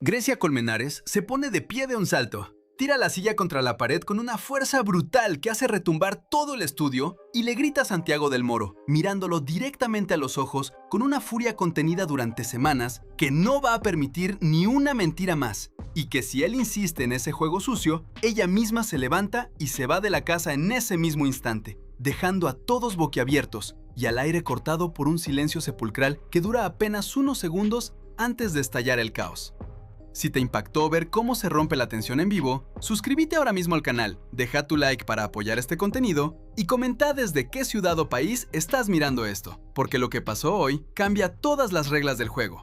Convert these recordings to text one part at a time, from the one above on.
Grecia Colmenares se pone de pie de un salto, tira la silla contra la pared con una fuerza brutal que hace retumbar todo el estudio y le grita a Santiago del Moro, mirándolo directamente a los ojos con una furia contenida durante semanas, que no va a permitir ni una mentira más y que si él insiste en ese juego sucio, ella misma se levanta y se va de la casa en ese mismo instante, dejando a todos boquiabiertos y al aire cortado por un silencio sepulcral que dura apenas unos segundos antes de estallar el caos. Si te impactó ver cómo se rompe la tensión en vivo, suscríbete ahora mismo al canal, deja tu like para apoyar este contenido y comenta desde qué ciudad o país estás mirando esto, porque lo que pasó hoy cambia todas las reglas del juego.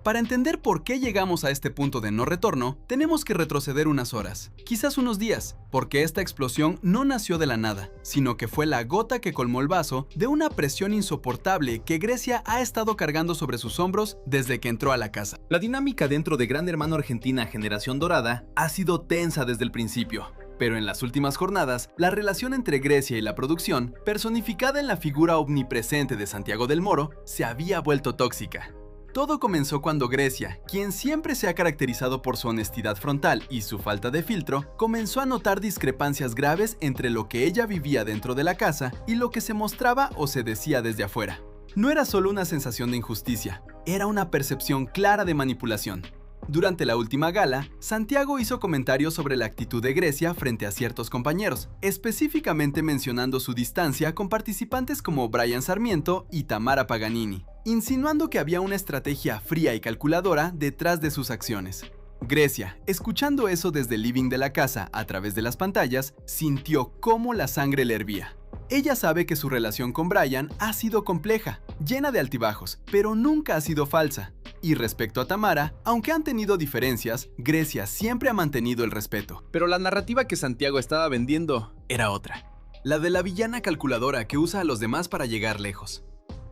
Para entender por qué llegamos a este punto de no retorno, tenemos que retroceder unas horas, quizás unos días, porque esta explosión no nació de la nada, sino que fue la gota que colmó el vaso de una presión insoportable que Grecia ha estado cargando sobre sus hombros desde que entró a la casa. La dinámica dentro de Gran Hermano Argentina Generación Dorada ha sido tensa desde el principio. Pero en las últimas jornadas, la relación entre Grecia y la producción, personificada en la figura omnipresente de Santiago del Moro, se había vuelto tóxica. Todo comenzó cuando Grecia, quien siempre se ha caracterizado por su honestidad frontal y su falta de filtro, comenzó a notar discrepancias graves entre lo que ella vivía dentro de la casa y lo que se mostraba o se decía desde afuera. No era solo una sensación de injusticia, era una percepción clara de manipulación. Durante la última gala, Santiago hizo comentarios sobre la actitud de Grecia frente a ciertos compañeros, específicamente mencionando su distancia con participantes como Brian Sarmiento y Tamara Paganini, insinuando que había una estrategia fría y calculadora detrás de sus acciones. Grecia, escuchando eso desde el living de la casa a través de las pantallas, sintió cómo la sangre le hervía. Ella sabe que su relación con Brian ha sido compleja, llena de altibajos, pero nunca ha sido falsa. Y respecto a Tamara, aunque han tenido diferencias, Grecia siempre ha mantenido el respeto. Pero la narrativa que Santiago estaba vendiendo era otra. La de la villana calculadora que usa a los demás para llegar lejos.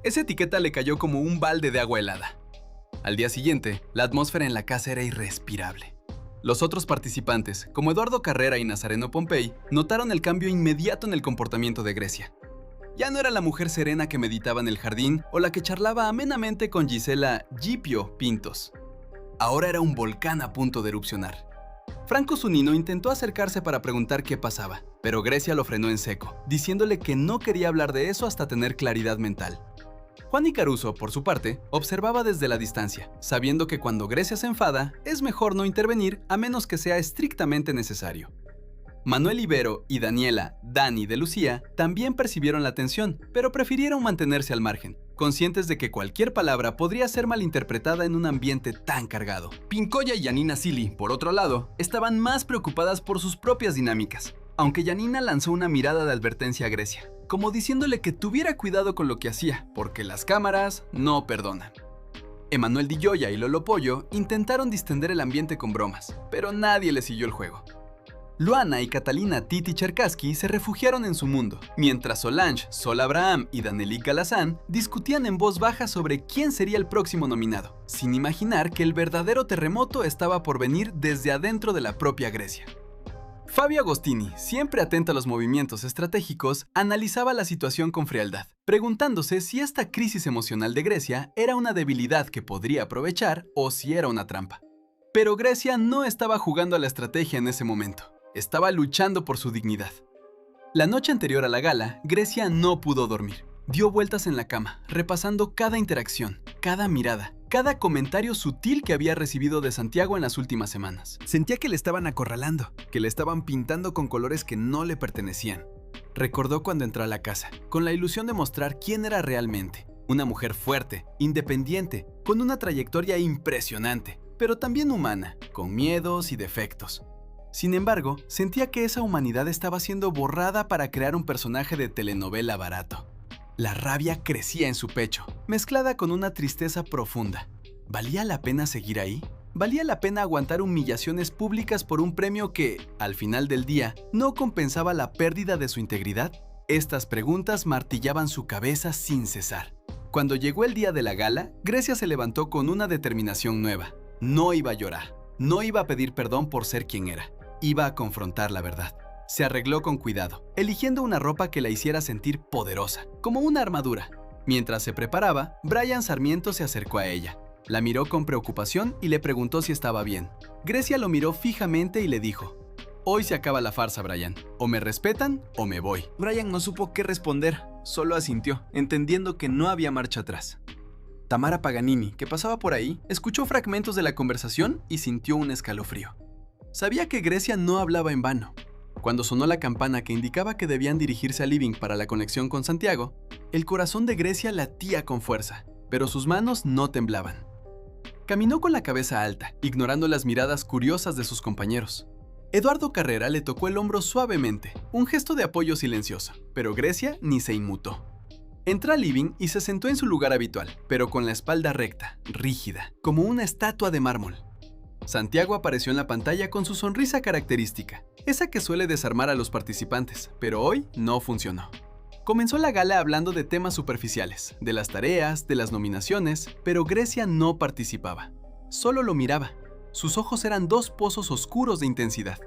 Esa etiqueta le cayó como un balde de agua helada. Al día siguiente, la atmósfera en la casa era irrespirable. Los otros participantes, como Eduardo Carrera y Nazareno Pompey, notaron el cambio inmediato en el comportamiento de Grecia. Ya no era la mujer serena que meditaba en el jardín o la que charlaba amenamente con Gisela Gipio Pintos. Ahora era un volcán a punto de erupcionar. Franco Zunino intentó acercarse para preguntar qué pasaba, pero Grecia lo frenó en seco, diciéndole que no quería hablar de eso hasta tener claridad mental. Juan Caruso, por su parte, observaba desde la distancia, sabiendo que cuando Grecia se enfada, es mejor no intervenir a menos que sea estrictamente necesario. Manuel Ibero y Daniela, Dani de Lucía, también percibieron la tensión, pero prefirieron mantenerse al margen, conscientes de que cualquier palabra podría ser malinterpretada en un ambiente tan cargado. Pincoya y Janina Silly, por otro lado, estaban más preocupadas por sus propias dinámicas, aunque Janina lanzó una mirada de advertencia a Grecia, como diciéndole que tuviera cuidado con lo que hacía, porque las cámaras no perdonan. Emanuel Di Gioia y Lolo Pollo intentaron distender el ambiente con bromas, pero nadie les siguió el juego. Luana y Catalina Titi Cherkassky se refugiaron en su mundo, mientras Solange, Sol Abraham y Danelik Galazán discutían en voz baja sobre quién sería el próximo nominado, sin imaginar que el verdadero terremoto estaba por venir desde adentro de la propia Grecia. Fabio Agostini, siempre atento a los movimientos estratégicos, analizaba la situación con frialdad, preguntándose si esta crisis emocional de Grecia era una debilidad que podría aprovechar o si era una trampa. Pero Grecia no estaba jugando a la estrategia en ese momento. Estaba luchando por su dignidad. La noche anterior a la gala, Grecia no pudo dormir. Dio vueltas en la cama, repasando cada interacción, cada mirada, cada comentario sutil que había recibido de Santiago en las últimas semanas. Sentía que le estaban acorralando, que le estaban pintando con colores que no le pertenecían. Recordó cuando entró a la casa, con la ilusión de mostrar quién era realmente. Una mujer fuerte, independiente, con una trayectoria impresionante, pero también humana, con miedos y defectos. Sin embargo, sentía que esa humanidad estaba siendo borrada para crear un personaje de telenovela barato. La rabia crecía en su pecho, mezclada con una tristeza profunda. ¿Valía la pena seguir ahí? ¿Valía la pena aguantar humillaciones públicas por un premio que, al final del día, no compensaba la pérdida de su integridad? Estas preguntas martillaban su cabeza sin cesar. Cuando llegó el día de la gala, Grecia se levantó con una determinación nueva. No iba a llorar, no iba a pedir perdón por ser quien era. Iba a confrontar la verdad. Se arregló con cuidado, eligiendo una ropa que la hiciera sentir poderosa, como una armadura. Mientras se preparaba, Brian Sarmiento se acercó a ella. La miró con preocupación y le preguntó si estaba bien. Grecia lo miró fijamente y le dijo: «Hoy se acaba la farsa, Brian. O me respetan o me voy». Brian no supo qué responder, solo asintió, entendiendo que no había marcha atrás. Tamara Paganini, que pasaba por ahí, escuchó fragmentos de la conversación y sintió un escalofrío. Sabía que Grecia no hablaba en vano. Cuando sonó la campana que indicaba que debían dirigirse al living para la conexión con Santiago, el corazón de Grecia latía con fuerza, pero sus manos no temblaban. Caminó con la cabeza alta, ignorando las miradas curiosas de sus compañeros. Eduardo Carrera le tocó el hombro suavemente, un gesto de apoyo silencioso, pero Grecia ni se inmutó. Entró al living y se sentó en su lugar habitual, pero con la espalda recta, rígida, como una estatua de mármol. Santiago apareció en la pantalla con su sonrisa característica, esa que suele desarmar a los participantes, pero hoy no funcionó. Comenzó la gala hablando de temas superficiales, de las tareas, de las nominaciones, pero Grecia no participaba. Solo lo miraba. Sus ojos eran dos pozos oscuros de intensidad.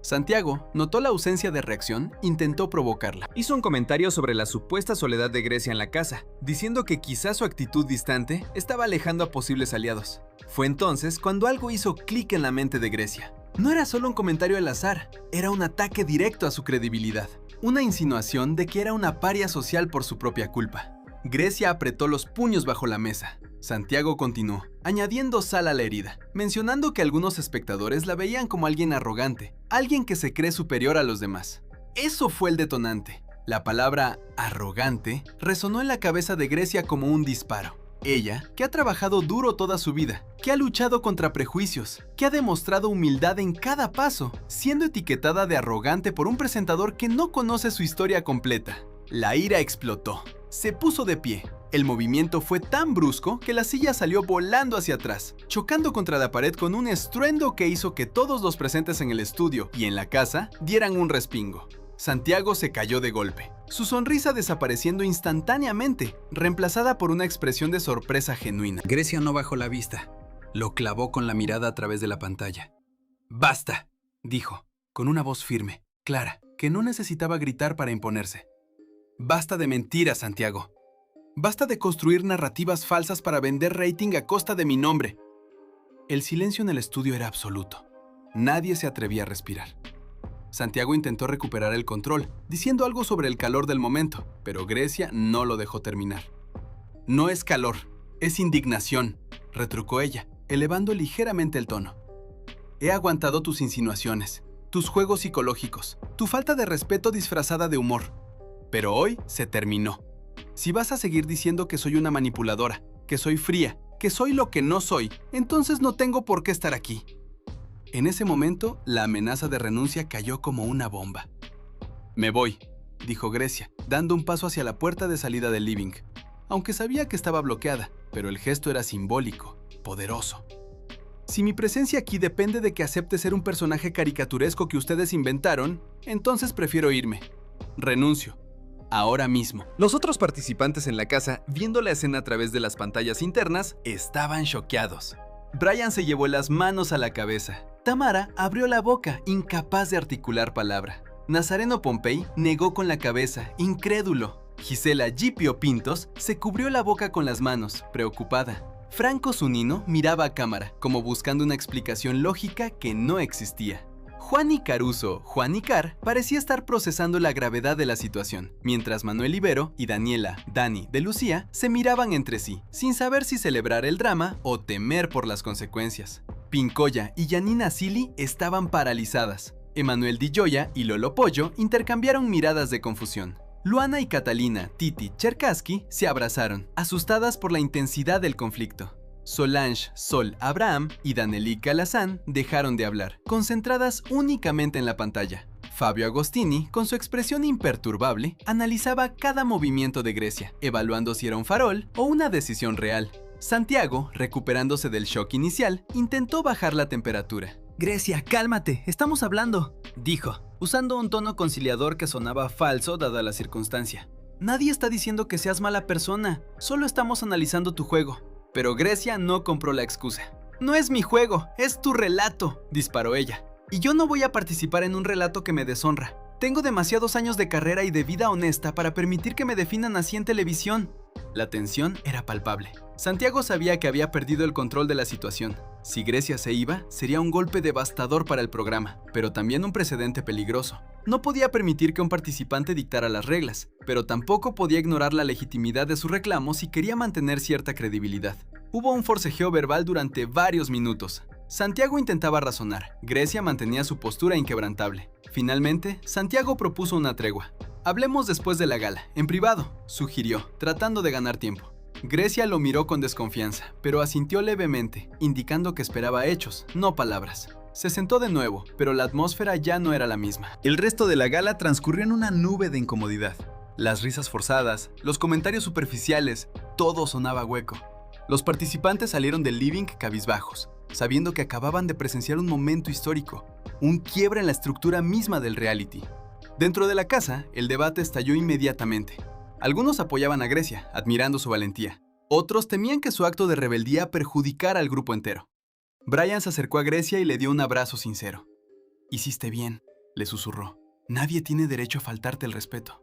Santiago notó la ausencia de reacción, intentó provocarla. Hizo un comentario sobre la supuesta soledad de Grecia en la casa, diciendo que quizás su actitud distante estaba alejando a posibles aliados. Fue entonces cuando algo hizo clic en la mente de Grecia. No era solo un comentario al azar, era un ataque directo a su credibilidad. Una insinuación de que era una paria social por su propia culpa. Grecia apretó los puños bajo la mesa. Santiago continuó, añadiendo sal a la herida, mencionando que algunos espectadores la veían como alguien arrogante, alguien que se cree superior a los demás. Eso fue el detonante. La palabra arrogante resonó en la cabeza de Grecia como un disparo. Ella, que ha trabajado duro toda su vida, que ha luchado contra prejuicios, que ha demostrado humildad en cada paso, siendo etiquetada de arrogante por un presentador que no conoce su historia completa. La ira explotó. Se puso de pie. El movimiento fue tan brusco que la silla salió volando hacia atrás, chocando contra la pared con un estruendo que hizo que todos los presentes en el estudio y en la casa dieran un respingo. Santiago se cayó de golpe, su sonrisa desapareciendo instantáneamente, reemplazada por una expresión de sorpresa genuina. Grecia no bajó la vista, lo clavó con la mirada a través de la pantalla. «Basta», dijo, con una voz firme, clara, que no necesitaba gritar para imponerse. «Basta de mentiras, Santiago. Basta de construir narrativas falsas para vender rating a costa de mi nombre». El silencio en el estudio era absoluto. Nadie se atrevía a respirar. Santiago intentó recuperar el control, diciendo algo sobre el calor del momento, pero Grecia no lo dejó terminar. «No es calor, es indignación», retrucó ella, elevando ligeramente el tono. «He aguantado tus insinuaciones, tus juegos psicológicos, tu falta de respeto disfrazada de humor. Pero hoy se terminó. Si vas a seguir diciendo que soy una manipuladora, que soy fría, que soy lo que no soy, entonces no tengo por qué estar aquí». En ese momento, la amenaza de renuncia cayó como una bomba. «Me voy», dijo Grecia, dando un paso hacia la puerta de salida del living. Aunque sabía que estaba bloqueada, pero el gesto era simbólico, poderoso. «Si mi presencia aquí depende de que acepte ser un personaje caricaturesco que ustedes inventaron, entonces prefiero irme. Renuncio. Ahora mismo». Los otros participantes en la casa, viendo la escena a través de las pantallas internas, estaban choqueados. Brian se llevó las manos a la cabeza. Tamara abrió la boca, incapaz de articular palabra. Nazareno Pompey negó con la cabeza, incrédulo. Gisela Gipio Pintos se cubrió la boca con las manos, preocupada. Franco Zunino miraba a cámara, como buscando una explicación lógica que no existía. Juani Caruso, Juan Icar, parecía estar procesando la gravedad de la situación, mientras Manuel Ibero y Daniela, Dani de Lucía, se miraban entre sí, sin saber si celebrar el drama o temer por las consecuencias. Pincoya y Janina Sili estaban paralizadas. Emanuel Di Gioia y Lolo Pollo intercambiaron miradas de confusión. Luana y Catalina Titi Cherkassky se abrazaron, asustadas por la intensidad del conflicto. Solange, Sol Abraham y Danelí Calazán dejaron de hablar, concentradas únicamente en la pantalla. Fabio Agostini, con su expresión imperturbable, analizaba cada movimiento de Grecia, evaluando si era un farol o una decisión real. Santiago, recuperándose del shock inicial, intentó bajar la temperatura. «Grecia, cálmate, estamos hablando», dijo, usando un tono conciliador que sonaba falso dada la circunstancia. «Nadie está diciendo que seas mala persona, solo estamos analizando tu juego». Pero Grecia no compró la excusa. «No es mi juego, es tu relato», disparó ella. «Y yo no voy a participar en un relato que me deshonra. Tengo demasiados años de carrera y de vida honesta para permitir que me definan así en televisión. La tensión era palpable. Santiago sabía que había perdido el control de la situación. Si Grecia se iba, sería un golpe devastador para el programa, pero también un precedente peligroso. No podía permitir que un participante dictara las reglas, pero tampoco podía ignorar la legitimidad de su reclamo si quería mantener cierta credibilidad. Hubo un forcejeo verbal durante varios minutos. Santiago intentaba razonar. Grecia mantenía su postura inquebrantable. Finalmente, Santiago propuso una tregua. «Hablemos después de la gala, en privado», sugirió, tratando de ganar tiempo. Grecia lo miró con desconfianza, pero asintió levemente, indicando que esperaba hechos, no palabras. Se sentó de nuevo, pero la atmósfera ya no era la misma. El resto de la gala transcurrió en una nube de incomodidad. Las risas forzadas, los comentarios superficiales, todo sonaba hueco. Los participantes salieron del living cabizbajos, sabiendo que acababan de presenciar un momento histórico, un quiebre en la estructura misma del reality. Dentro de la casa, el debate estalló inmediatamente. Algunos apoyaban a Grecia, admirando su valentía. Otros temían que su acto de rebeldía perjudicara al grupo entero. Brian se acercó a Grecia y le dio un abrazo sincero. «Hiciste bien», le susurró. «Nadie tiene derecho a faltarte el respeto».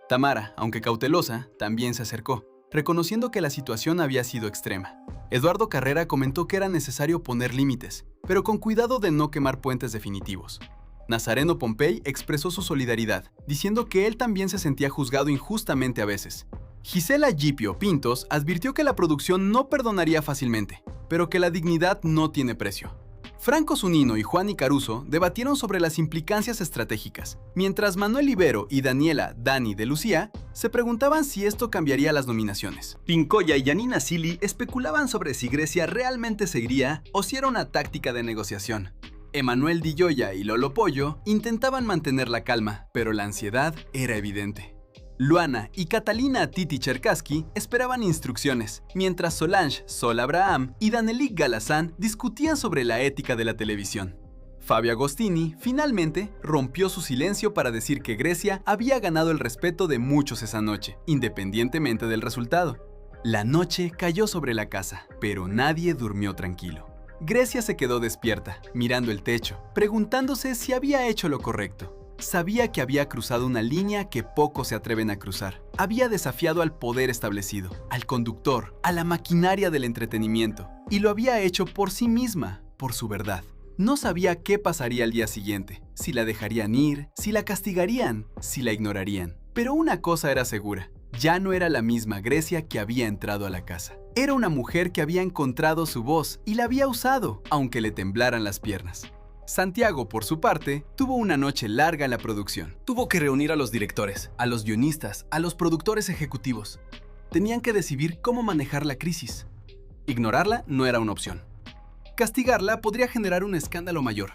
Tamara, aunque cautelosa, también se acercó, reconociendo que la situación había sido extrema. Eduardo Carrera comentó que era necesario poner límites, pero con cuidado de no quemar puentes definitivos. Nazareno Pompey expresó su solidaridad, diciendo que él también se sentía juzgado injustamente a veces. Gisela Gipio Pintos advirtió que la producción no perdonaría fácilmente, pero que la dignidad no tiene precio. Franco Zunino y Juani Caruso debatieron sobre las implicancias estratégicas, mientras Manuel Ibero y Dani de Lucía se preguntaban si esto cambiaría las nominaciones. Pincoya y Janina Silly especulaban sobre si Grecia realmente seguiría o si era una táctica de negociación. Emanuel Di Gioia y Lolo Pollo intentaban mantener la calma, pero la ansiedad era evidente. Luana y Catalina Titi Cherkassky esperaban instrucciones, mientras Solange Sol Abraham y Danelik Galazán discutían sobre la ética de la televisión. Fabio Agostini finalmente rompió su silencio para decir que Grecia había ganado el respeto de muchos esa noche, independientemente del resultado. La noche cayó sobre la casa, pero nadie durmió tranquilo. Grecia se quedó despierta, mirando el techo, preguntándose si había hecho lo correcto. Sabía que había cruzado una línea que pocos se atreven a cruzar. Había desafiado al poder establecido, al conductor, a la maquinaria del entretenimiento, y lo había hecho por sí misma, por su verdad. No sabía qué pasaría al día siguiente, si la dejarían ir, si la castigarían, si la ignorarían. Pero una cosa era segura, ya no era la misma Grecia que había entrado a la casa. Era una mujer que había encontrado su voz y la había usado, aunque le temblaran las piernas. Santiago, por su parte, tuvo una noche larga en la producción. Tuvo que reunir a los directores, a los guionistas, a los productores ejecutivos. Tenían que decidir cómo manejar la crisis. Ignorarla no era una opción. Castigarla podría generar un escándalo mayor.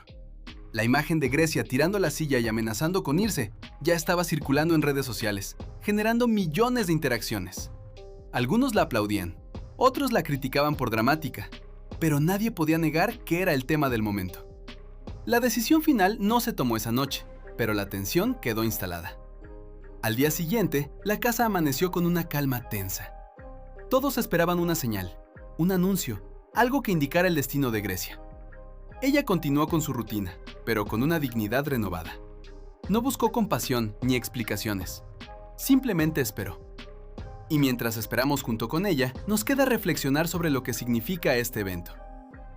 La imagen de Grecia tirando la silla y amenazando con irse ya estaba circulando en redes sociales, generando millones de interacciones. Algunos la aplaudían, otros la criticaban por dramática, pero nadie podía negar que era el tema del momento. La decisión final no se tomó esa noche, pero la tensión quedó instalada. Al día siguiente, la casa amaneció con una calma tensa. Todos esperaban una señal, un anuncio, algo que indicara el destino de Grecia. Ella continuó con su rutina, pero con una dignidad renovada. No buscó compasión ni explicaciones, simplemente esperó. Y mientras esperamos junto con ella, nos queda reflexionar sobre lo que significa este evento.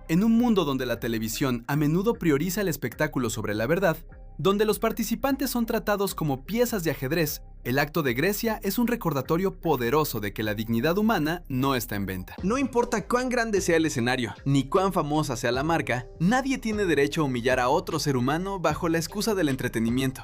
En un mundo donde la televisión a menudo prioriza el espectáculo sobre la verdad, donde los participantes son tratados como piezas de ajedrez, el acto de Grecia es un recordatorio poderoso de que la dignidad humana no está en venta. No importa cuán grande sea el escenario, ni cuán famosa sea la marca, nadie tiene derecho a humillar a otro ser humano bajo la excusa del entretenimiento.